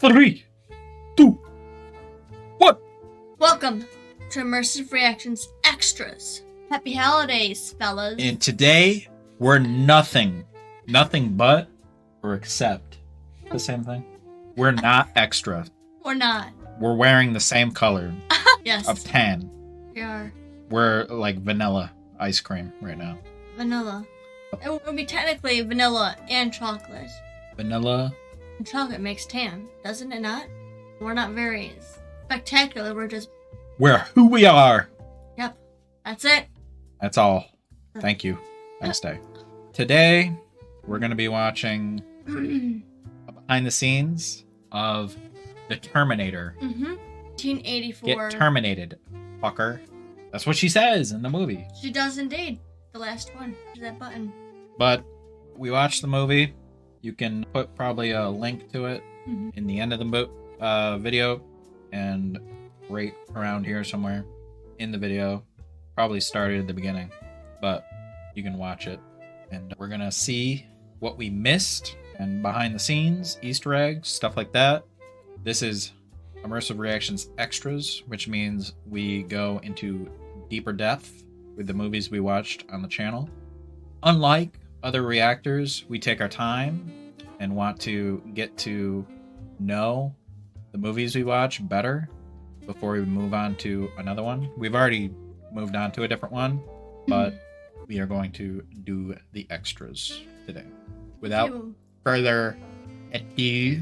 3, 2, 1. Welcome to Immersive Reactions Extras. Happy holidays, fellas. And today, we're nothing but, or except, the same thing. We're not extra. We're not. We're wearing the same color Yes, of tan. we are. We're like vanilla ice cream right now. Vanilla. It would be technically vanilla and chocolate. Vanilla. And chocolate makes tan, doesn't it not? We're not very spectacular, we're just... We're who we are. Yep, that's it. That's all. Thank you. Nice day. Today, we're going to be watching behind the scenes of the Terminator. 1984. Get terminated, fucker. That's what she says in the movie. She does indeed. The last one. That button. But we watched the movie. You can put probably a link to it in the end of the video and right around here somewhere in the video. Probably started at the beginning, but you can watch it. And we're going to see what we missed and behind the scenes, Easter eggs, stuff like that. This is Immersive Reactions Extras, which means we go into deeper depth with the movies we watched on the channel. Unlike other reactors, we take our time and want to get to know the movies we watch better before we move on to another one. We've already moved on to a different one, but we are going to do the extras today. Without further ado,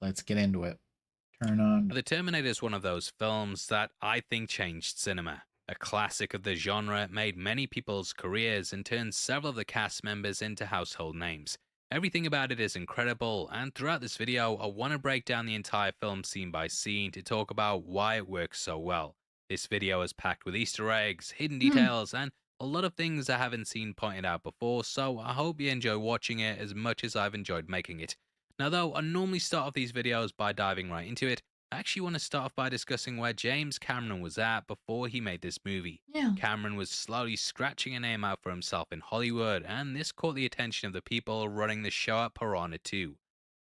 let's get into it. Turn on. The Terminator is one of those films that I think changed cinema. A classic of the genre, it made many people's careers and turned several of the cast members into household names. Everything about it is incredible, and throughout this video, I want to break down the entire film scene by scene to talk about why it works so well. This video is packed with Easter eggs, hidden details, and a lot of things I haven't seen pointed out before, so I hope you enjoy watching it as much as I've enjoyed making it. Now though, I normally start off these videos by diving right into it. I actually want to start off by discussing where James Cameron was at before he made this movie. Yeah. Cameron was slowly scratching a name out for himself in Hollywood, and this caught the attention of the people running the show at Piranha 2.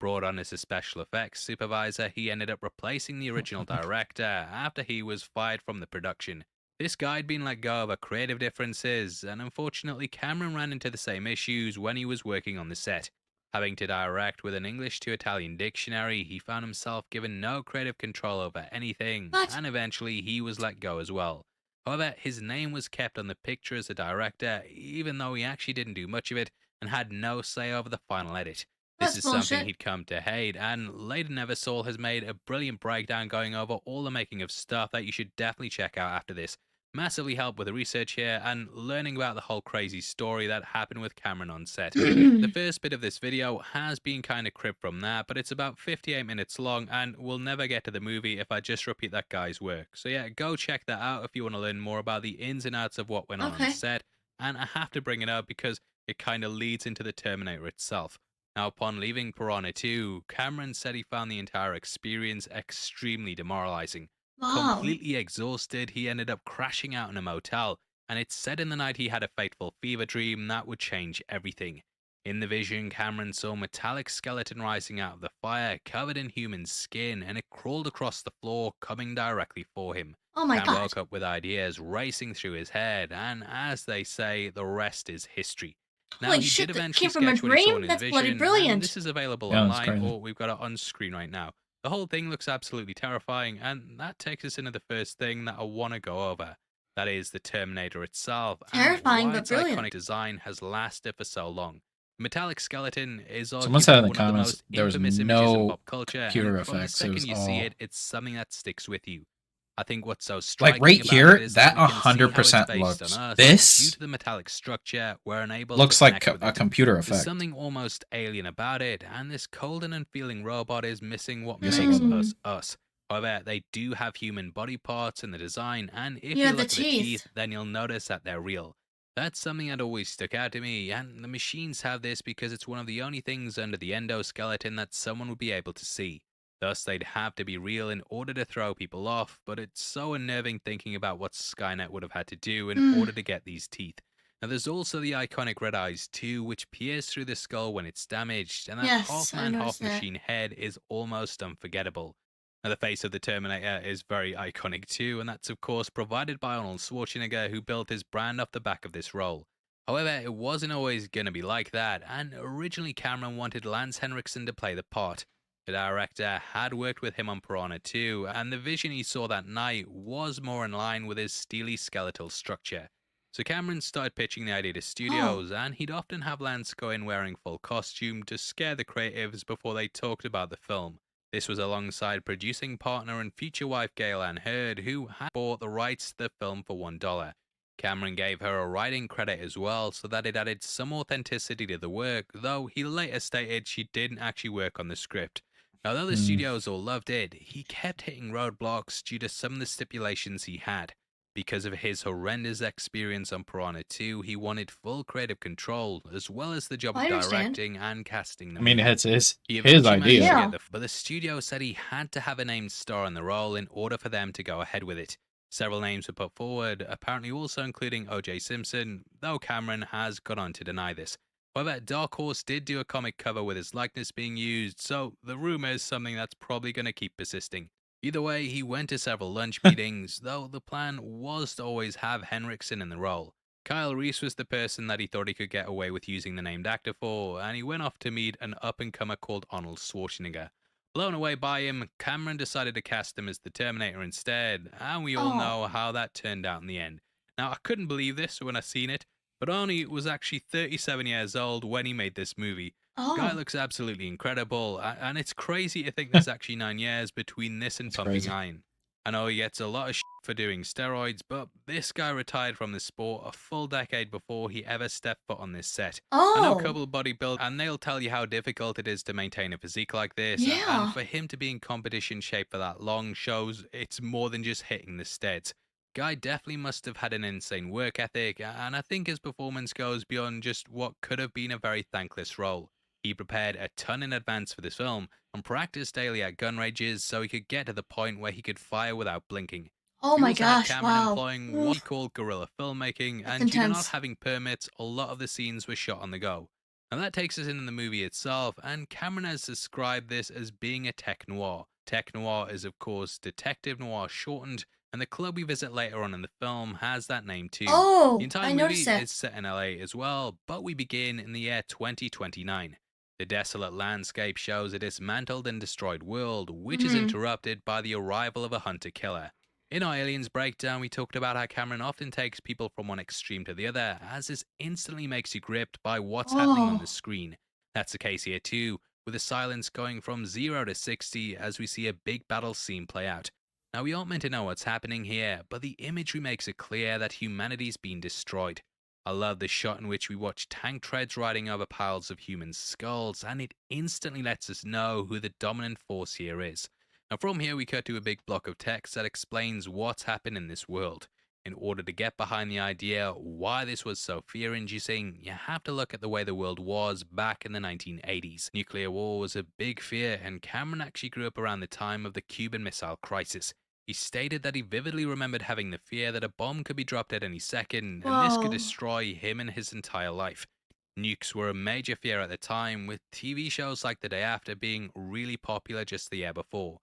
Brought on as a special effects supervisor, he ended up replacing the original director after he was fired from the production. This guy had been let go over creative differences, and unfortunately Cameron ran into the same issues when he was working on the set. Having to direct with an English to Italian dictionary, he found himself given no creative control over anything, and eventually he was let go as well. However, his name was kept on the picture as a director, even though he actually didn't do much of it and had no say over the final edit. This is something he'd come to hate, and Laden Eversole has made a brilliant breakdown going over all the making of stuff that you should definitely check out after this. Massively helped with the research here and learning about the whole crazy story that happened with Cameron on set. The first bit of this video has been kind of cribbed from that, but it's about 58 minutes long and we'll never get to the movie if I just repeat that guy's work. So yeah, go check that out if you want to learn more about the ins and outs of what went on the set. And I have to bring it up because it kind of leads into the Terminator itself. Now, upon leaving Piranha 2, Cameron said he found the entire experience extremely demoralizing. Completely exhausted, he ended up crashing out in a motel, and it's said in the night he had a fateful fever dream that would change everything. In the vision, Cameron saw a metallic skeleton rising out of the fire, covered in human skin, and it crawled across the floor, coming directly for him. Oh my God. Woke up with ideas racing through his head, and as they say, the rest is history. Now, Holy he shit, did that eventually came from a sketch what he saw dream? in his That's vision, bloody brilliant. and this is available online, or we've got it on screen right now. The whole thing looks absolutely terrifying, and that takes us into the first thing that I want to go over. That is the Terminator itself, Terrifying, and why but its brilliant. iconic design has lasted for so long. The metallic skeleton is Someone said in the one of the comments most there was infamous images in no pop culture, computer and from the effects. It second was you all... see it, it's something that sticks with you. I think what's so striking like right about here, it is that we can see how it's 100% based looks. on Earth. This Due to the metallic structure, we're unable looks to like connect with a it. computer There's effect. something almost alien about it, and this cold and unfeeling robot is missing what makes us us. However, they do have human body parts in the design, and if you look at the teeth, then you'll notice that they're real. That's something that always stuck out to me, and the machines have this because it's one of the only things under the endoskeleton that someone would be able to see. Thus, they'd have to be real in order to throw people off, but it's so unnerving thinking about what Skynet would have had to do in order to get these teeth. Now, there's also the iconic red eyes too, which peers through the skull when it's damaged, and that Yes, I half-man, noticed that. half-machine head is almost unforgettable. Now, the face of the Terminator is very iconic too, and that's of course provided by Arnold Schwarzenegger, who built his brand off the back of this role. However, it wasn't always going to be like that, and originally Cameron wanted Lance Henriksen to play the part. The director had worked with him on Piranha 2, and the vision he saw that night was more in line with his steely skeletal structure. So Cameron started pitching the idea to Oh, studios, and he'd often have Lance go in wearing full costume to scare the creatives before they talked about the film. This was alongside producing partner and future wife Gail Ann Hurd, who had bought the rights to the film for $1. Cameron gave her a writing credit as well, so that it added some authenticity to the work, though he later stated she didn't actually work on the script. Now, though the Mm. studios all loved it, he kept hitting roadblocks due to some of the stipulations he had. Because of his horrendous experience on Piranha 2, he wanted full creative control, as well as the job I of understand. directing and casting the I mean, movie. it's He his eventually managed to idea. Yeah. get but the studio said he had to have a named star in the role in order for them to go ahead with it. Several names were put forward, apparently also including O.J. Simpson, though Cameron has gone on to deny this. However, Dark Horse did do a comic cover with his likeness being used, so the rumor is something that's probably going to keep persisting. Either way, he went to several lunch meetings, though the plan was to always have Henriksen in the role. Kyle Reese was the person that he thought he could get away with using the named actor for, and he went off to meet an up-and-comer called Arnold Schwarzenegger. Blown away by him, Cameron decided to cast him as the Terminator instead, and we all Oh, know how that turned out in the end. Now, I couldn't believe this when I seen it, but Arnie was actually 37 years old when he made this movie. Guy oh, looks absolutely incredible, and it's crazy to think there's actually 9 years between this and It's Pumping crazy. Iron. I know he gets a lot of shit for doing steroids, but this guy retired from the sport a full decade before he ever stepped foot on this set. I know a oh, couple of bodybuilders, and they'll tell you how difficult it is to maintain a physique like this, and yeah. for him to be in competition shape for that long shows it's more than just hitting the steads. Guy definitely must have had an insane work ethic, and I think his performance goes beyond just what could have been a very thankless role. He prepared a ton in advance for this film and practiced daily at gun ranges so he could get to the point where he could fire without blinking. Oh He my also had gosh, Cameron wow. employing what he Oof, called guerrilla filmmaking, that's and due to not intense. having permits, a lot of the scenes were shot on the go. Now that takes us in the movie itself, and Cameron has described this as being a tech noir. Tech noir is, of course, detective noir shortened, and the club we visit later on in the film has that name too. The Oh, entire I noticed movie that. is set in LA as well, but we begin in the year 2029. The desolate landscape shows a dismantled and destroyed world, which is Mm-hmm. interrupted by the arrival of a hunter-killer. In our Aliens breakdown, we talked about how Cameron often takes people from one extreme to the other, as this instantly makes you gripped by what's happening on the Oh, screen. That's the case here too, with the silence going from 0 to 60 as we see a big battle scene play out. Now, we aren't meant to know what's happening here, but the imagery makes it clear that humanity's been destroyed. I love the shot in which we watch tank treads riding over piles of human skulls, and it instantly lets us know who the dominant force here is. Now, from here, we cut to a big block of text that explains what's happened in this world. In order to get behind the idea why this was so fear inducing, you have to look at the way the world was back in the 1980s. Nuclear war was a big fear, and Cameron actually grew up around the time of the Cuban Missile Crisis. He stated that he vividly remembered having the fear that a bomb could be dropped at any second, and this could whoa. destroy him and his entire life. Nukes were a major fear at the time, with TV shows like The Day After being really popular just the year before.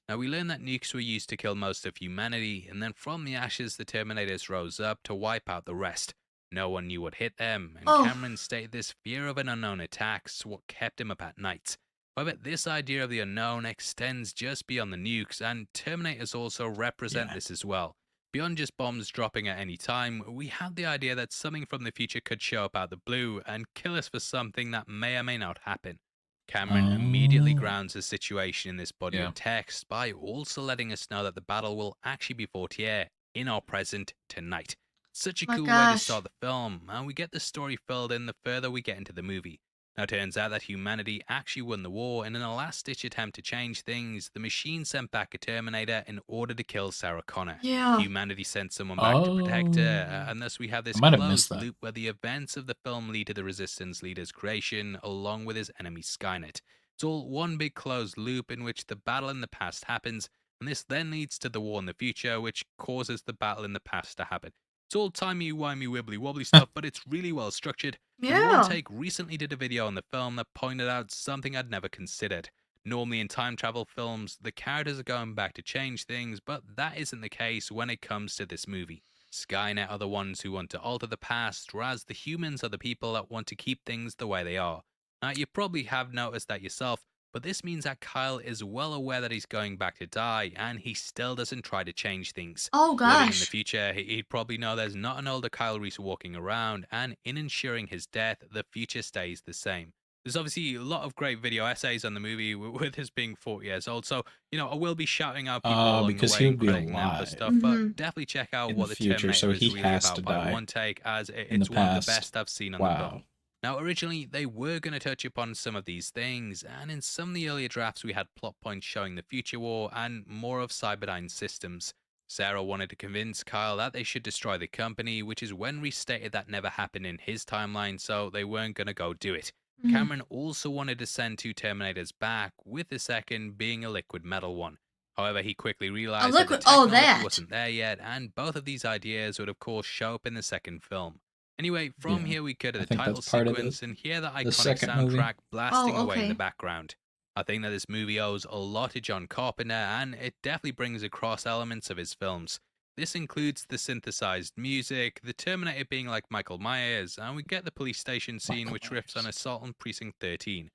Now, we learn that nukes were used to kill most of humanity, and then from the ashes, the Terminators rose up to wipe out the rest. No one knew what hit them, and Oh, Cameron stated this fear of an unknown attack's what kept him up at night. However, this idea of the unknown extends just beyond the nukes, and Terminators also represent Yeah. this as well. Beyond just bombs dropping at any time, we have the idea that something from the future could show up out of the blue and kill us for something that may or may not happen. Cameron immediately Oh. grounds the situation in this body Yeah. of text by also letting us know that the battle will actually be fought here, in our present, tonight. Such a my cool way to gosh. start the film, and we get the story filled in the further we get into the movie. Now, it turns out that humanity actually won the war, and in a last ditch attempt to change things, the machine sent back a Terminator in order to kill Sarah Connor. Yeah. Humanity sent someone back to protect her, Oh. and thus we have I this might have missed closed that. loop where the events of the film lead to the Resistance leader's creation, along with his enemy Skynet. It's all one big closed loop in which the battle in the past happens, and this then leads to the war in the future, which causes the battle in the past to happen. It's all timey-wimey wibbly-wobbly stuff, but it's really well structured. And One Yeah. Take recently did a video on the film that pointed out something I'd never considered. Normally in time travel films, the characters are going back to change things, but that isn't the case when it comes to this movie. Skynet are the ones who want to alter the past, whereas the humans are the people that want to keep things the way they are. Now, you probably have noticed that yourself, but this means that Kyle is well aware that he's going back to die, and he still doesn't try to change things. Oh Living in the gosh. future, he'd probably know there's not an older Kyle Reese walking around, and in ensuring his death, the future stays the same. There's obviously a lot of great video essays on the movie, with us being 40 years old, so, I will be shouting out people along the Because way he and would be crediting them for alive stuff, but definitely check out in what the the future, so Terminator is he really has about to by die One Take, as in the it's one of the past. best I've seen on the film. Wow. Now, originally, they were going to touch upon some of these things, and in some of the earlier drafts, we had plot points showing the future war and more of Cyberdyne's systems. Sarah wanted to convince Kyle that they should destroy the company, which is when Reese stated that never happened in his timeline, so they weren't going to go do it. Cameron also wanted to send 2 Terminators back, with the second being a liquid metal one. However, he quickly realized that the technology wasn't there yet, and both of these ideas would of course show up in the second film. Anyway, from here we go to the title sequence and hear the iconic soundtrack blasting away in the background. I think that this movie owes a lot to John Carpenter, and it definitely brings across elements of his films. This includes the synthesized music, the Terminator being like Michael Myers, and we get the police station scene which riffs on Assault on Precinct 13.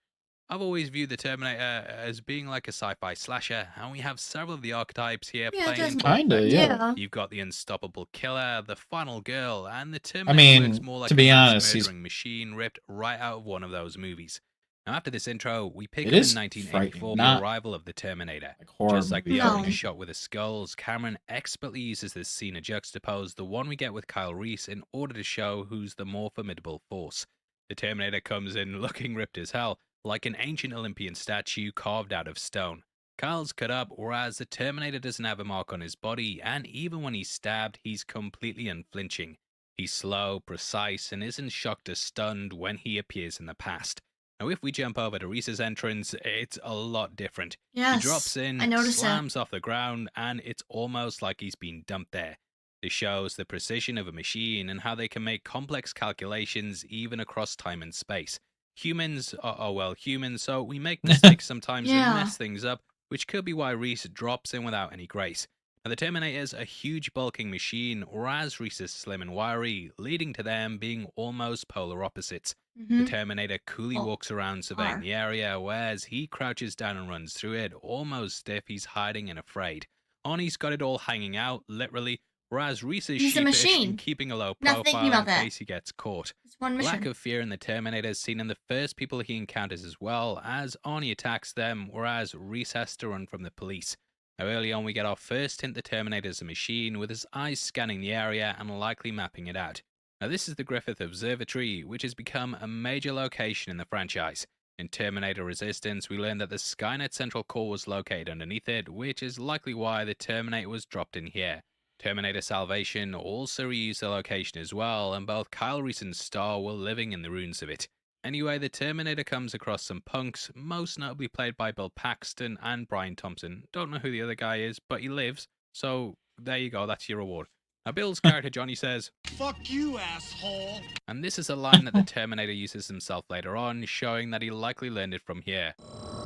I've always viewed the Terminator as being like a sci-fi slasher, and we have several of the archetypes here playing. Kinda, yeah. You've got the unstoppable killer, the final girl, and the Terminator works more like to be a honest, murdering machine ripped right out of one of those movies. Now, after this intro, we pick It up is in 1984 frightening, the arrival of the Terminator. like horror Just like the movie opening frightening. shot with the skulls, Cameron expertly uses this scene to juxtapose the one we get with Kyle Reese in order to show who's the more formidable force. The Terminator comes in looking ripped as hell, like an ancient Olympian statue carved out of stone. Kyle's cut up, whereas the Terminator doesn't have a mark on his body, and even when he's stabbed, he's completely unflinching. He's slow, precise, and isn't shocked or stunned when he appears in the past. Now, if we jump over to Reese's entrance, it's a lot different. Yes. He drops in, slams off the ground, and it's almost like he's been dumped there. This shows the precision of a machine and how they can make complex calculations even across time and space. Humans are well humans, so we make mistakes sometimes and mess things up, which could be why Reese drops in without any grace. Now, the Terminator's a huge bulking machine, whereas Reese is slim and wiry, leading to them being almost polar opposites. The Terminator coolly walks around surveying the area, whereas he crouches down and runs through it, almost as if he's hiding and afraid. Arnie's got it all hanging out, literally, whereas Reese is sheepish and keeping a low profile in case he gets caught. Lack of fear in the Terminator is seen in the first people he encounters as well, as Arnie attacks them, whereas Reese has to run from the police. Now, early on, we get our first hint the Terminator is a machine, with his eyes scanning the area and likely mapping it out. Now, this is the Griffith Observatory, which has become a major location in the franchise. In Terminator Resistance, we learn that the Skynet Central Core was located underneath it, which is likely why the Terminator was dropped in here. Terminator Salvation also reused the location as well, and both Kyle Reese and Starr were living in the ruins of it. Anyway, the Terminator comes across some punks, most notably played by Bill Paxton and Brian Thompson. Don't know who the other guy is, but he lives, so there you go, that's your reward. Now, Bill's character Johnny says, "Fuck you, asshole!" And this is a line that the Terminator uses himself later on, showing that he likely learned it from here.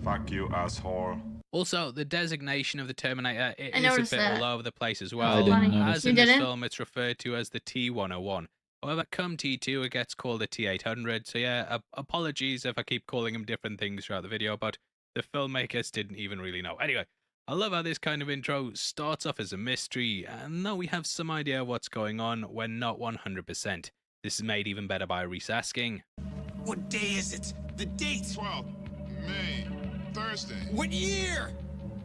Fuck you, asshole. Also, the designation of the Terminator is a bit all over the place as I well. didn't As in this film, it's referred to as the T-101. However, come T2, it gets called the T-800, so yeah, apologies if I keep calling him different things throughout the video, but the filmmakers didn't even really know. Anyway, I love how this kind of intro starts off as a mystery, and though we have some idea of what's going on, we're not 100%. This is made even better by Reese asking, "What day is it? The date?" 12 May, Thursday. "What year?"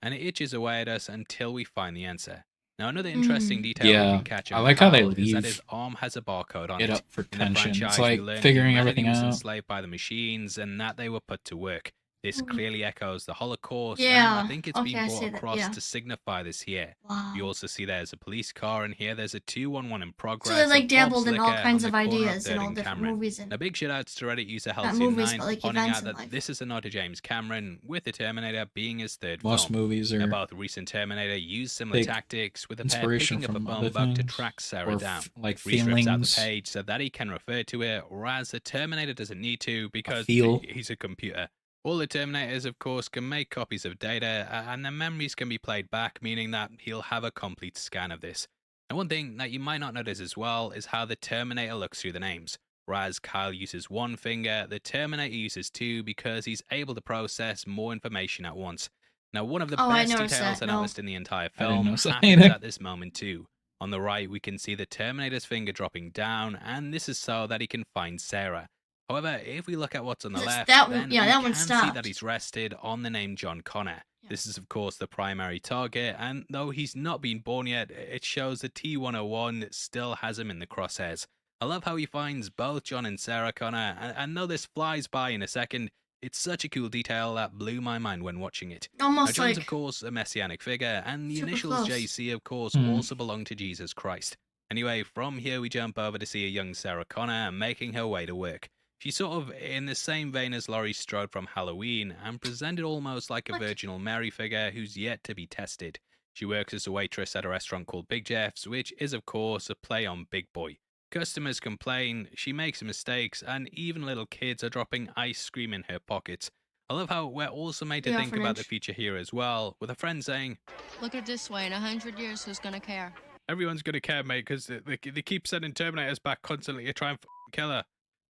And it itches away at us until we find the answer. Now, another interesting detail we can catch on I like how they Kyle is that leave his arm has a barcode on it it. up for In the tension. franchise, It's we like learn figuring humanity everything was out. enslaved by the machines and that they were put to work. This clearly echoes the Holocaust, Yeah. and I think it's Okay, been I brought see that, across yeah. to signify this here. Wow. We also see there's a police car, and here there's a 211 in progress. So they like of dabbled Bob in all Slicker kinds on of the corner ideas in 3rd all and different Cameron. movies and A big shout out to Reddit user not Halcyon9 movies, but for like pointing events out in that life. this is a nod to James Cameron, with the Terminator being his third Most film. movies Now, are both recent Terminator used similar take tactics, with a pair inspiration picking up a from phone other bug to things, track Sarah or down. like Reese rips out the feelings. page so that he can refer to it, whereas the Terminator doesn't need to because feel. he's a computer. All the Terminators, of course, can make copies of data, and their memories can be played back, meaning that he'll have a complete scan of this. And one thing that you might not notice as well is how the Terminator looks through the names. Whereas Kyle uses one finger, the Terminator uses two because he's able to process more information at once. Now, one of the I best noticed details that, I no. noticed in the entire I didn't film notice that happens either. at this moment too. On the right, we can see the Terminator's finger dropping down, and this is so that he can find Sarah. However, if we look at what's on the left, That then one, yeah, we that one can see stopped. that he's rested on the name John Connor. Yeah. This is, of course, the primary target, and though he's not been born yet, it shows the T-101 still has him in the crosshairs. I love how he finds both John and Sarah Connor, and though this flies by in a second, it's such a cool detail that blew my mind when watching it. Now, Almost John's, like of course, a messianic figure, and the super initials close. JC, of course, Hmm. also belong to Jesus Christ. Anyway, from here we jump over to see a young Sarah Connor making her way to work. She's sort of in the same vein as Laurie Strode from Halloween, and presented almost like a What? Virginal Mary figure who's yet to be tested. She works as a waitress at a restaurant called Big Jeff's, which is, of course, a play on Big Boy. Customers complain, she makes mistakes, and even little kids are dropping ice cream in her pockets. I love how we're also made to The think about the orphanage. future here as well, with a friend saying, Look at it this way, in 100 years, who's gonna care? everyone's going to care, mate, because they keep sending Terminators back constantly to try and kill her.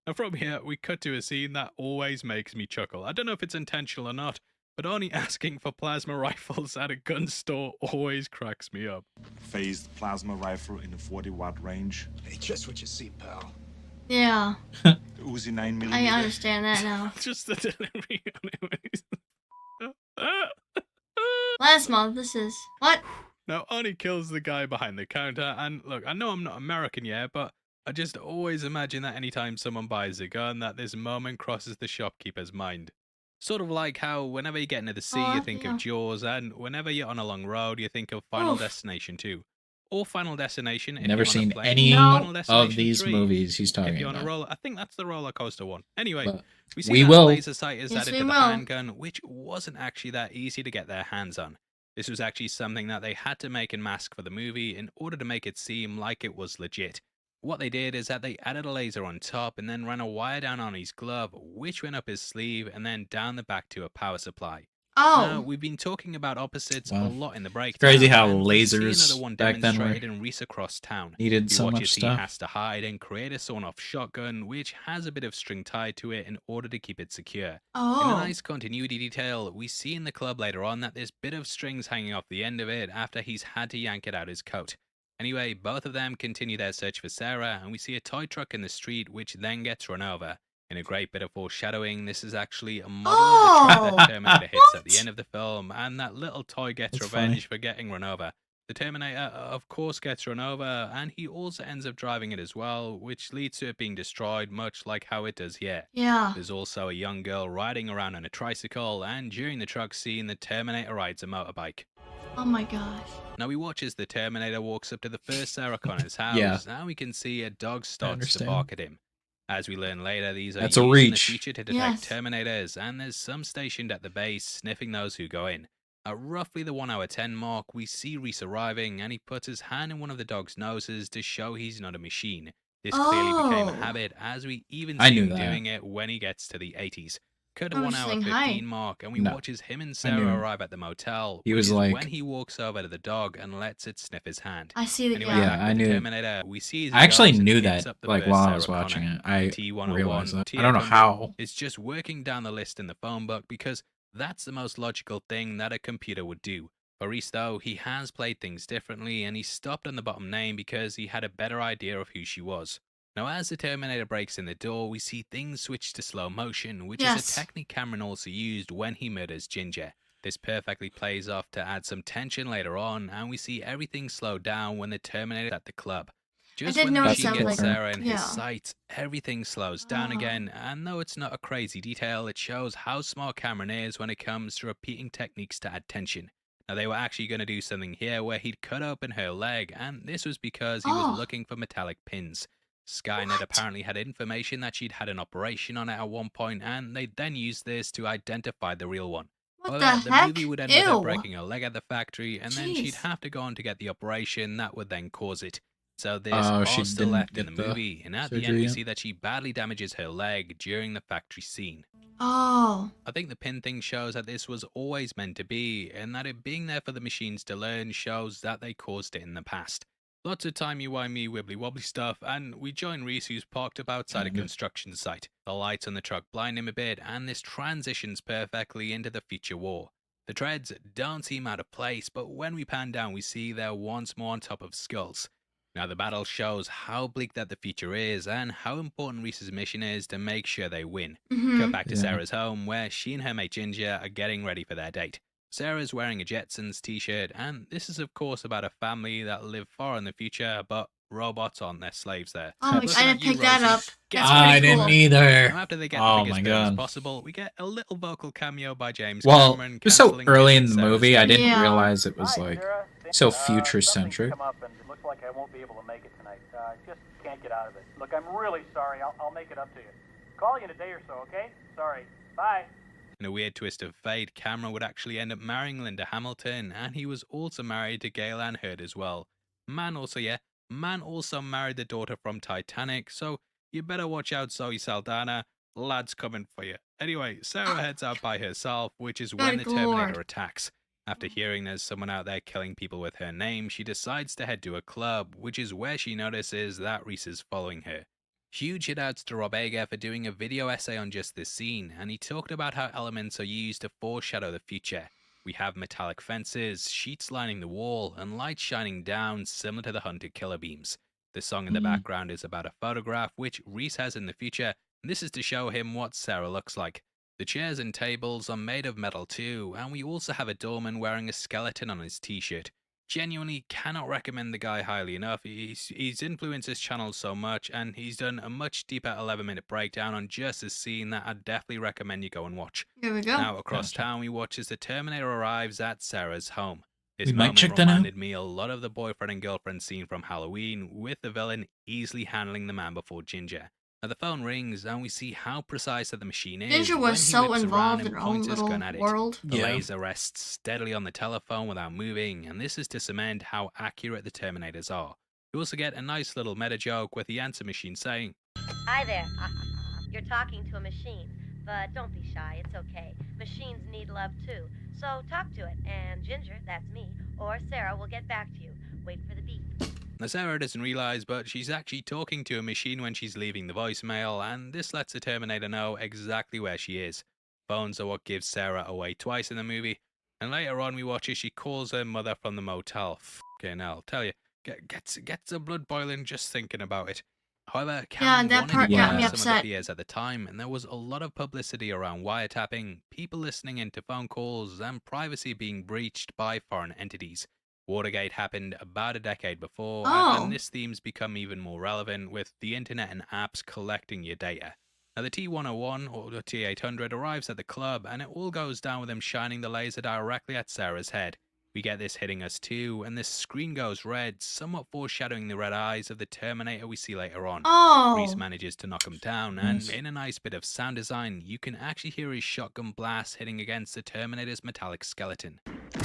Now from here, we cut to a scene that always makes me chuckle. I don't know if it's intentional or not, but only asking for plasma rifles at a gun store always cracks me up. Phased plasma rifle in the 40-watt range. Hey, just what you see, pal. yeah, The Uzi 9mm. I understand that now. Just the delivery on it. Plasma, this is what? Now, Arnie kills the guy behind the counter, and look, I know I'm not American yet, but I just always imagine that anytime someone buys a gun, that this moment crosses the shopkeeper's mind. Sort of like how whenever you get into the sea, you think yeah. of Jaws, and whenever you're on a long road, you think of Final Oof. Destination 2. Or Final Destination, if Never you're on a seen plane, any Final of Destination these 3, movies he's if talking you're on a about. roller, I think that's the roller coaster one. Anyway, But we see we that will. laser sight is Yes, added we to the will. handgun, which wasn't actually that easy to get their hands on. This was actually something that they had to make in mask for the movie in order to make it seem like it was legit. What they did is that they added a laser on top and then ran a wire down on his glove, which went up his sleeve and then down the back to a power supply. Now, Oh, we've been talking about opposites Wow. a lot in the break. crazy how we see lasers another one back then were demonstrated in Reese across town. needed You so watch much as he stuff. has to hide and create a sawn-off shotgun, which has a bit of string tied to it in order to keep it secure. In a oh, nice continuity detail, we see in the club later on that there's a bit of strings hanging off the end of it after he's had to yank it out his coat. Anyway, both of them continue their search for Sarah, and we see a toy truck in the street which then gets run over. In a great bit of foreshadowing, this is actually a model of the truck Oh! that Terminator hits at the What? end of the film, and that little toy gets That's revenge for getting run over. The Terminator, of course, gets run over, and he also ends up driving it as well, which leads to it being destroyed, much like how it does here. yeah. There's also a young girl riding around on a tricycle, and during the truck scene, the Terminator rides a motorbike. Oh my gosh. Now we watch as the Terminator walks up to the first Sarah Connor's house, Yeah. and we can see a dog starts to understand. bark at him. As we learn later, these are That's a used in the reach. future to detect Yes. Terminators, and there's some stationed at the base sniffing those who go in. At roughly the 1 hour 10 mark, we see Reese arriving, and he puts his hand in one of the dog's noses to show he's not a machine. This clearly became a Oh. habit, as we even I see knew him that. doing it when he gets to the 80s. Cut to I 1 was hour saying 15 hi. mark, and we No. watch as him and knew. Sarah arrive at the motel. He which was is like- when he walks over to the dog and lets it sniff his hand. I see the Anyway, yeah. back I with the knew- Terminator, we see as he I actually goes and knew picks that up the like first while I Sarah was watching Connor. it. I T101 realized that. Tia I don't know comes how. It's just working down the list in the phone book because that's the most logical thing that a computer would do. For Reese, though, he has played things differently, and he stopped on the bottom name because he had a better idea of who she was. Now, as the Terminator breaks in the door, we see things switch to slow motion, which is Yes. a technique Cameron also used when he murders Ginger. This perfectly plays off to add some tension later on, and we see everything slow down when the Terminator is at the club. Just did when the notice machine that, gets like- Sarah in yeah. his sights, everything slows down Oh. again, and though it's not a crazy detail, it shows how smart Cameron is when it comes to repeating techniques to add tension. Now, they were actually going to do something here where he'd cut open her leg, and this was because he was Oh. looking for metallic pins. Skynet What? apparently had information that she'd had an operation on it at one point, and they then used this to identify the real one. What However, the the heck? movie would end with her Ew. breaking her leg at the factory, and then she'd Jeez. have to go on to get the operation that would then cause it. So there's Oh, all she still didn't left in get the the movie, and at the surgery end we yet? see that she badly damages her leg during the factory scene. Oh. I think the pin thing shows that this was always meant to be, and that it being there for the machines to learn shows that they caused it in the past. Lots of timey-wimey wibbly-wobbly stuff, and we join Reese, who's parked up outside a construction site. The lights on the truck blind him a bit, and this transitions perfectly into the future war. The treads don't seem out of place, but when we pan down we see they're once more on top of skulls. Now the battle shows how bleak that the future is, and how important Reese's mission is to make sure they win. Cut back to Yeah. Sarah's home, where she and her mate Ginger are getting ready for their date. Sarah's wearing a Jetsons t-shirt, and this is of course about a family that live far in the future, but robots aren't their slaves there. Oh my Looking I at didn't you, pick that Rosie, up. get That's some pretty I cool. didn't either. Now, after they get the Oh biggest my burn as god. possible, we get a little vocal cameo by James Well, Cameron. it was so cancelling early his in and the Sarah's movie, I date. didn't Yeah. realize it was Hi, like Sarah. so Something future-centric. come up and it looks like I won't be able to make it tonight. Just can't get out of it. Look, I'm really sorry. I'll make it up to you. Call you in a day or so, okay? Sorry. Bye. In a weird twist of fate, Cameron would actually end up marrying Linda Hamilton, and he was also married to Gail Ann Hurd as well. Man also married the daughter from Titanic, so you better watch out, Zoe Saldana. Lad's coming for you. Anyway, Sarah heads out by herself, which is when the Good Terminator lord. attacks. After hearing there's someone out there killing people with her name, she decides to head to a club, which is where she notices that Reese is following her. Huge shoutouts to Rob Ager for doing a video essay on just this scene, and he talked about how elements are used to foreshadow the future. We have metallic fences, sheets lining the wall, and lights shining down similar to the Hunter killer beams. The song in the background is about a photograph which Reese has in the future, and this is to show him what Sarah looks like. The chairs and tables are made of metal too, and we also have a doorman wearing a skeleton on his t-shirt. Genuinely cannot recommend the guy highly enough. He's influenced this channel so much, and he's done a much deeper 11-minute breakdown on just this scene that I'd definitely recommend you go and watch. Here we go. Now across town we watch as the Terminator arrives at Sarah's home. This We might moment check that out. reminded me a lot of the boyfriend and girlfriend scene from Halloween, with the villain easily handling the man before Ginger. Now the phone rings and we see how precise that the machine is. Ginger when was he so whips around involved and in her own points his little gun at it. world. The Yeah. laser rests steadily on the telephone without moving, and this is to cement how accurate the Terminators are. You also get a nice little meta joke with the answer machine saying, Hi there. You're talking to a machine, but don't be shy. It's okay. Machines need love too. So talk to it, and Ginger, that's me, or Sarah will get back to you. Wait for the beep. Now Sarah doesn't realize, but she's actually talking to a machine when she's leaving the voicemail, and this lets the Terminator know exactly where she is. Phones are what gives Sarah away twice in the movie, and later on we watch as she calls her mother from the motel. Fucking hell, tell you, gets the blood boiling just thinking about it. However, Cameron that wanted part to got quiet me some of the upset. fears at the time, and there was a lot of publicity around wiretapping, people listening into phone calls, and privacy being breached by foreign entities. Watergate happened about a decade before, Oh. and this theme's become even more relevant with the internet and apps collecting your data. Now the T-101 or the T-800 arrives at the club, and it all goes down with him shining the laser directly at Sarah's head. We get this hitting us too, and this screen goes red, somewhat foreshadowing the red eyes of the Terminator we see later on. Oh. Reese manages to knock him down, and Nice. in a nice bit of sound design, you can actually hear his shotgun blast hitting against the Terminator's metallic skeleton.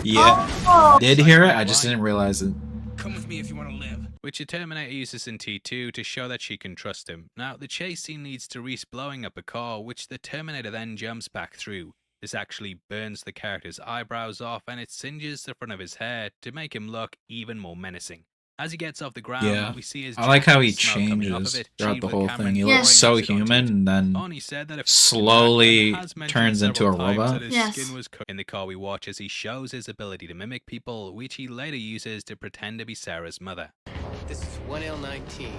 Yeah, Oh. did hear it. I just didn't realize it. Come with me if you want to live. Which the Terminator uses in T2 to show that she can trust him. Now, the chase scene leads to Reese blowing up a car, which the Terminator then jumps back through. This actually burns the character's eyebrows off, and it singes the front of his hair to make him look even more menacing. As he gets off the ground, Yeah. we see his I like how he jacket smoke coming off of changes it, throughout achieved the with whole Cameron thing. He Yes. looks so throwing acid onto human, it. and then Oni said that if slowly has mentioned turns into a several times robot. that his Yes. skin was cooked. In the car we watch as he shows his ability to mimic people, which he later uses to pretend to be Sarah's mother. This is 1L19,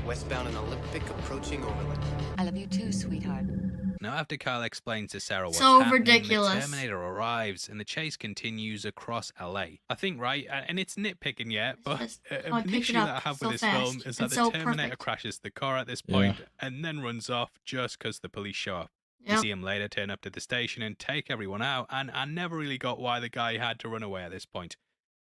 westbound on Olympic approaching Overland. I love you too, sweetheart. Now, after Kyle explains to Sarah what's So happening, ridiculous. the Terminator arrives and the chase continues across LA. I think, right, and it's nitpicking yet, but Just an how I picked it issue that I up have so with this fast film is that and the so Terminator perfect. crashes the car at this Yeah. point and then runs off just because the police show up. We Yep. see him later turn up to the station and take everyone out, and I never really got why the guy had to run away at this point.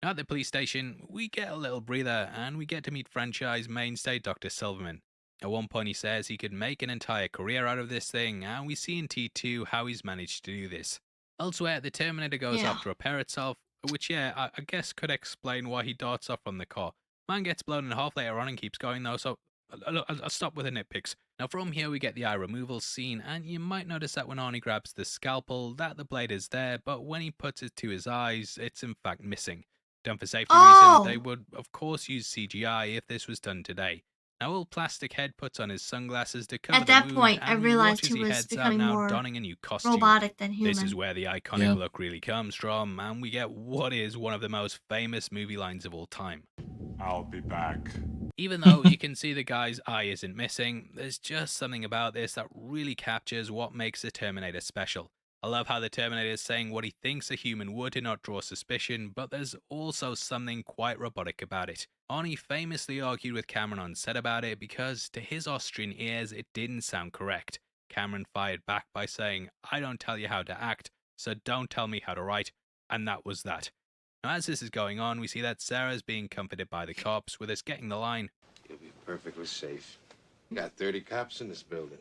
At the police station, we get a little breather and we get to meet franchise mainstay Dr. Silverman. At one point he says he could make an entire career out of this thing, and we see in T2 how he's managed to do this. Elsewhere, the Terminator goes Yeah. off to repair itself, which I guess could explain why he darts off from the car. Man gets blown in half later on and keeps going though, so I'll stop with the nitpicks. Now from here we get the eye removal scene, and you might notice that when Arnie grabs the scalpel, that the blade is there, but when he puts it to his eyes, it's in fact missing. Done for safety reasons, they would of course use CGI if this was done today. Now old plastic head puts on his sunglasses to cover At the that wound, point, I and realized watches he was heads out becoming now more donning a new costume. robotic than human. This is where the iconic Yeah. look really comes from, and we get what is one of the most famous movie lines of all time. I'll be back. Even though you can see the guy's eye isn't missing, there's just something about this that really captures what makes the Terminator special. I love how the Terminator is saying what he thinks a human would to not draw suspicion, but there's also something quite robotic about it. Arnie famously argued with Cameron on set about it because to his Austrian ears it didn't sound correct. Cameron fired back by saying, "I don't tell you how to act, so don't tell me how to write," and that was that. Now, as this is going on, we see that Sarah's being comforted by the cops, with us getting the line, "You'll be perfectly safe. We got 30 cops in this building."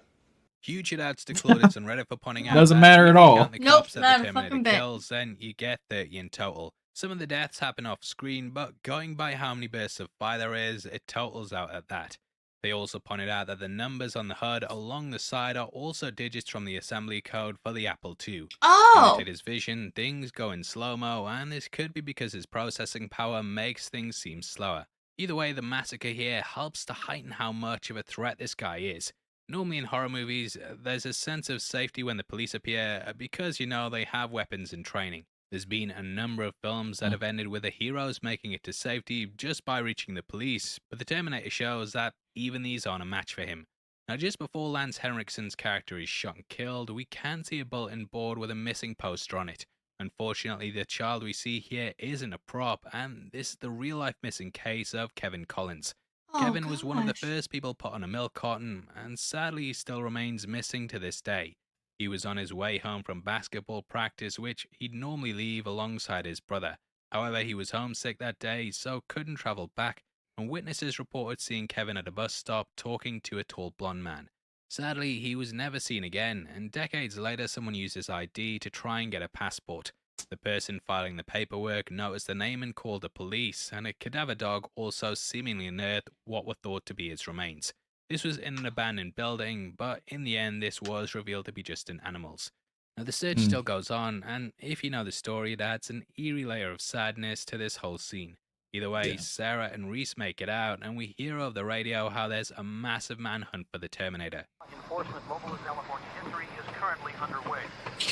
Huge shout-outs to Claudius on Reddit for pointing out Doesn't that matter if at you all. count the Nope, cops that not the a Terminator fucking bit. kills, then you get 30 in total. Some of the deaths happen off screen, but going by how many bursts of fire there is, it totals out at that. They also pointed out that the numbers on the HUD along the side are also digits from the assembly code for the Apple II. Oh! Limited his vision, things go in slow-mo, and this could be because his processing power makes things seem slower. Either way, the massacre here helps to heighten how much of a threat this guy is. Normally in horror movies, there's a sense of safety when the police appear because, you know, they have weapons and training. There's been a number of films that have ended with the heroes making it to safety just by reaching the police, but the Terminator shows that even these aren't a match for him. Now, just before Lance Henriksen's character is shot and killed, we can see a bulletin board with a missing poster on it. Unfortunately, the child we see here isn't a prop, and this is the real-life missing case of Kevin Collins. Oh, Kevin was one of the gosh. first people put on a milk carton, and sadly he still remains missing to this day. He was on his way home from basketball practice, which he'd normally leave alongside his brother. However, he was homesick that day, so couldn't travel back, and witnesses reported seeing Kevin at a bus stop talking to a tall blonde man. Sadly, he was never seen again, and decades later someone used his ID to try and get a passport. The person filing the paperwork noticed the name and called the police, and a cadaver dog also seemingly unearthed what were thought to be his remains. This was in an abandoned building, but in the end this was revealed to be just an animal's. Now the search still goes on, and if you know the story, it adds an eerie layer of sadness to this whole scene. Either way, Sarah and Reese make it out, and we hear over the radio how there's a massive manhunt for the Terminator. Enforcement mobile in California history is currently underway.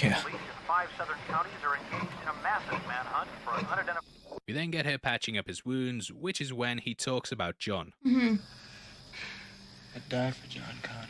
Yeah. Police in 5 southern counties are engaged in a massive manhunt for an unidentified... We then get her patching up his wounds, which is when he talks about John. Mhm. I'd die for John Connor.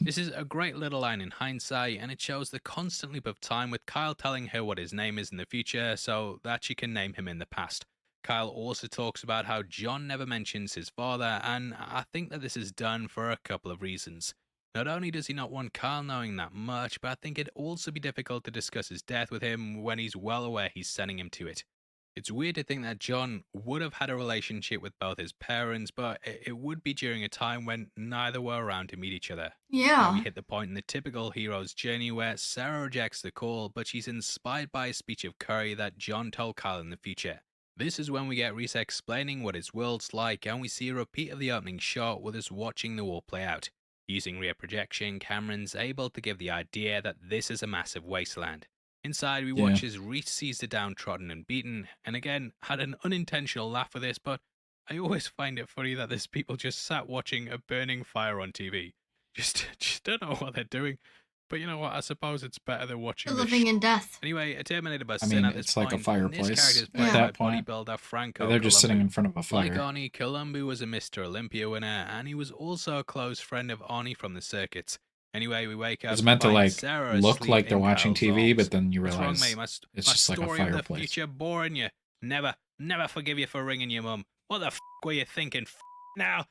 This is a great little line in hindsight, and it shows the constant loop of time with Kyle telling her what his name is in the future so that she can name him in the past. Kyle also talks about how John never mentions his father, and I think that this is done for a couple of reasons. Not only does he not want Kyle knowing that much, but I think it'd also be difficult to discuss his death with him when he's well aware he's sending him to it. It's weird to think that John would have had a relationship with both his parents, but it would be during a time when neither were around to meet each other. Now Yeah. we hit the point in the typical hero's journey where Sarah rejects the call, but she's inspired by a speech of Curry that John told Kyle in the future. This is when we get Reese explaining what his world's like, and we see a repeat of the opening shot with us watching the war play out. Using rear projection, Cameron's able to give the idea that this is a massive wasteland. Inside, we watch as Reese sees the downtrodden and beaten, and again, had an unintentional laugh with this, but I always find it funny that there's people just sat watching a burning fire on TV. Just don't know what they're doing. But you know what, I suppose it's better than watching The this living in death. Anyway, a Terminator busts I mean, in at this it's like a point, and fireplace this character is at played that by point. bodybuilder Franco They're just sitting Columbu. in front of a fire. Like Arnie, Columbu was a Mr. Olympia winner, and he was also a close friend of Arnie from the circuits. Anyway, we wake up. It's meant to find like Sarah look asleep like they're in watching Kyle's TV, arms. but then you What's wrong, realize mate? it's My just like a story of the fireplace. future boring you. Never forgive you for ringing your mum. What the f were you thinking? Now,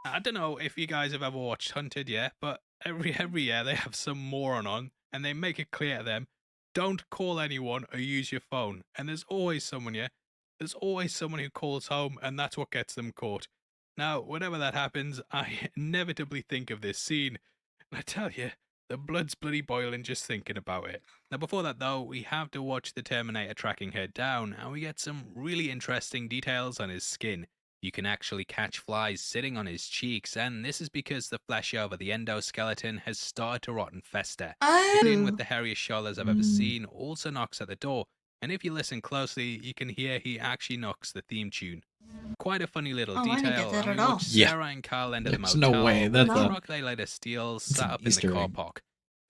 I don't know if you guys have ever watched Hunted yet, but every year they have some moron on, and they make it clear to them, don't call anyone or use your phone. And there's always someone, yeah? There's always someone who calls home, and that's what gets them caught. Now, whenever that happens, I inevitably think of this scene, and I tell you, the blood's bloody boiling just thinking about it. Now, before that, though, we have to watch the Terminator tracking her down, and we get some really interesting details on his skin. You can actually catch flies sitting on his cheeks, and this is because the flesh over the endoskeleton has started to rot and fester. The Indian with the hairiest shoulders I've ever seen also knocks at the door, and if you listen closely, you can hear he actually knocks the theme tune. Quite a funny little I didn't get detail. that And we at all. watch Sarah and Carl enter the There's motel. no way. with That's the a- truck they later steal It's sat an up in the Easter car egg. park.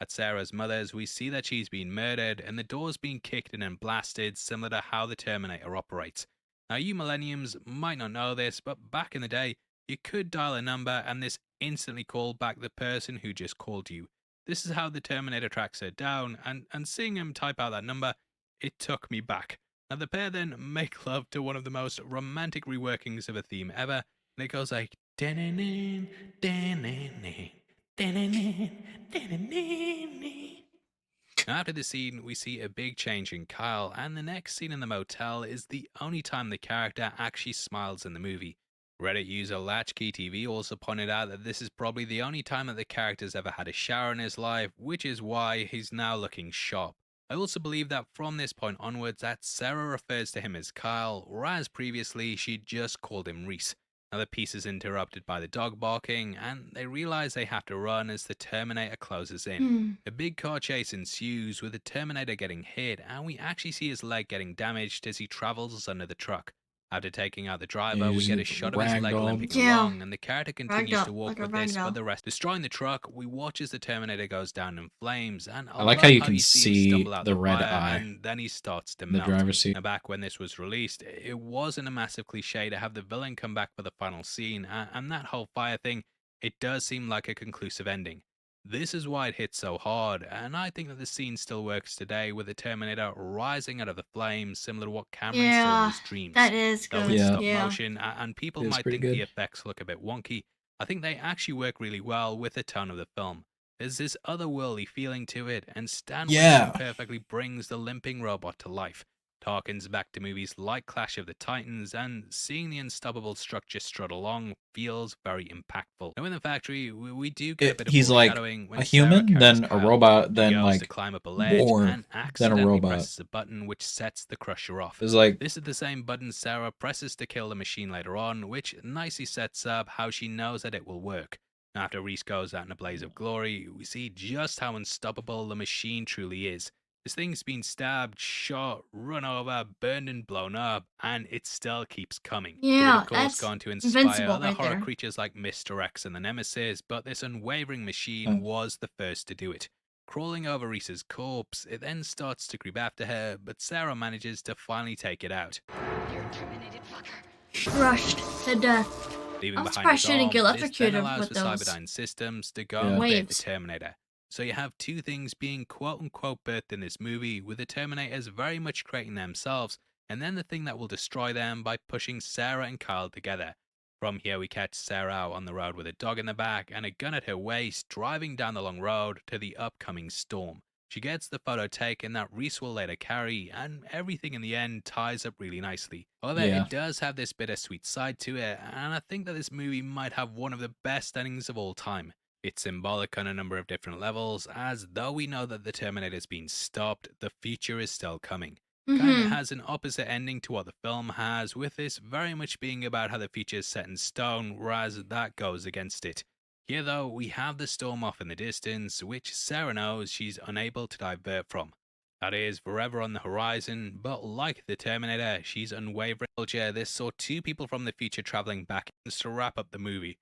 At Sarah's mother's, we see that she's been murdered and the door's been kicked in and blasted, similar to how the Terminator operates. Now, you millenniums might not know this, but back in the day, you could dial a number and this instantly called back the person who just called you. This is how the Terminator tracks her down, and seeing him type out that number, it took me back. Now, the pair then make love to one of the most romantic reworkings of a theme ever, and it goes like... After the scene, we see a big change in Kyle, and the next scene in the motel is the only time the character actually smiles in the movie. Reddit user LatchkeyTV also pointed out that this is probably the only time that the character's ever had a shower in his life, which is why he's now looking sharp. I also believe that from this point onwards that Sarah refers to him as Kyle, whereas previously she just called him Reese. Now the piece is interrupted by the dog barking, and they realize they have to run as the Terminator closes in. A big car chase ensues, with the Terminator getting hit, and we actually see his leg getting damaged as he travels under the truck. After taking out the driver, Yeah, we he's get a shot of his leg ragdolled. limping Yeah. along, and the character continues Ragdoll, to walk like a with this, ragdoll. but the rest destroying the truck. We watch as the Terminator goes down in flames, and I like how you can him see stumble out the red fire, eye and then he starts to in the melt. driver's seat. Now, back when this was released, it wasn't a massive cliche to have the villain come back for the final scene, and that whole fire thing, it does seem like a conclusive ending. This is why it hits so hard, and I think that the scene still works today with the Terminator rising out of the flames, similar to what Cameron saw in Yeah, his dreams. that is Though good. it's Yeah. stop Yeah. motion, and people It's might pretty think the good. effects look a bit wonky, I think they actually work really well with the tone of the film. There's this otherworldly feeling to it, and Stan Yeah. Winston perfectly brings the limping robot to life. Harkens back to movies like Clash of the Titans, and seeing the unstoppable structure strut along feels very impactful. Now in the factory, we do get a bit of He's like foreshadowing when a Sarah human, carries then a Kyle. robot, She then goes like to climb up a ledge more and than a accidentally robot. presses a button which sets the crusher off. It's like This is the same button Sarah presses to kill the machine later on, which nicely sets up how she knows that it will work. After Reese goes out in a blaze of glory, we see just how unstoppable the machine truly is. This thing's been stabbed, shot, run over, burned and blown up, and it still keeps coming. It would, Yeah, of course, that's gone to inspire invincible other right horror there. creatures like Mr. X and the Nemesis, but this unwavering machine was the first to do it. Crawling over Reese's corpse, it then starts to creep after her, but Sarah manages to finally take it out. Crushed to death. Leaving I'm behind surprised his she didn't get arm, this then electrocuted allows with for those Cyberdyne systems to go Yeah. and bait the waves. Terminator. So you have two things being quote-unquote birthed in this movie, with the Terminators very much creating themselves, and then the thing that will destroy them by pushing Sarah and Kyle together. From here we catch Sarah out on the road with a dog in the back and a gun at her waist, driving down the long road to the upcoming storm. She gets the photo taken that Reese will later carry, and everything in the end ties up really nicely. However, Yeah. it does have this bittersweet side to it, and I think that this movie might have one of the best endings of all time. It's symbolic on a number of different levels, as though we know that the Terminator's been stopped, the future is still coming. Kind of has an opposite ending to what the film has, with this very much being about how the future is set in stone, whereas that goes against it. Here though, we have the storm off in the distance, which Sarah knows she's unable to divert from. That is forever on the horizon, but like the Terminator, she's unwavering. This saw two people from the future traveling back to wrap up the movie.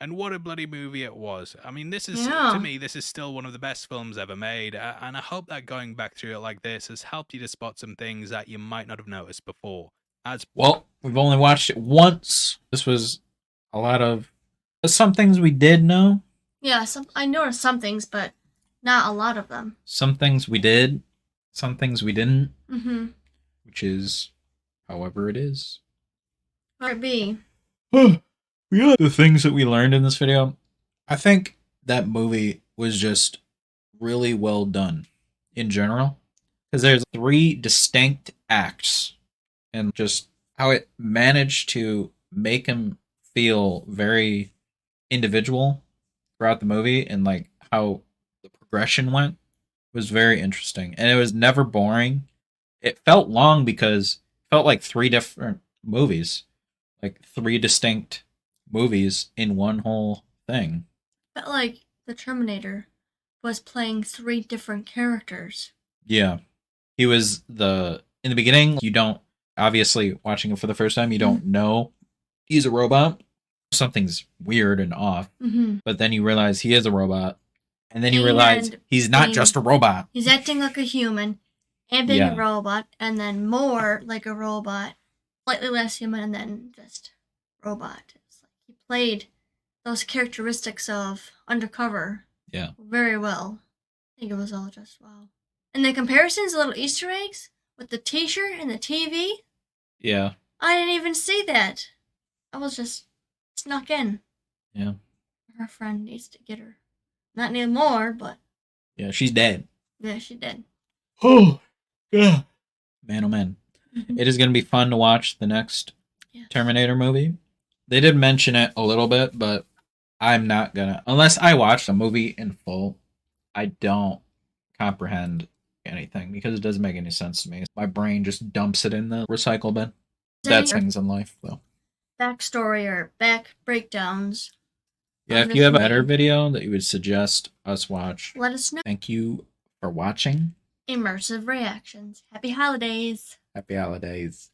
And what a bloody movie it was. I mean, this is, to me, this is still one of the best films ever made, and I hope that going back through it like this has helped you to spot some things that you might not have noticed before. Well, we've only watched it once. This was a lot of some things we did know, Yeah, I noticed some things, but not a lot of them. Some things we did, some things we didn't, Mm-hmm. which is however it is. Part B. Yeah, the things that we learned in this video, I think that movie was just really well done in general. Because there's 3 distinct acts, and just how it managed to make him feel very individual throughout the movie, and like how the progression went was very interesting. And it was never boring. It felt long because it felt like 3 different movies, like 3 distinct movies in one whole thing. Felt like the Terminator was playing 3 different characters. Yeah. He was in the beginning, you don't, obviously watching it for the first time, you don't know he's a robot. Something's weird and off. Mm-hmm. But then you realize he is a robot. And then you realize he's not just a robot. He's acting like a human and being a robot, and then more like a robot, slightly less human, and then just robot. It's like he played those characteristics of Undercover very well. I think it was all just wow. And the comparisons, the little Easter eggs with the t-shirt and the TV. Yeah. I didn't even see that. I was just snuck in. Yeah. Her friend needs to get her. Not anymore, but... Yeah, she's dead. Yeah, she did. Oh, yeah. Man, oh man. It is going to be fun to watch the next Terminator movie. They did mention it a little bit, but I'm not going to... Unless I watch the movie in full, I don't comprehend anything because it doesn't make any sense to me. My brain just dumps it in the recycle bin. That's things in life, though. Backstory or back breakdowns. Yeah, if you have a better video that you would suggest us watch, let us know. Thank you for watching. Immersive reactions. Happy holidays. Happy holidays.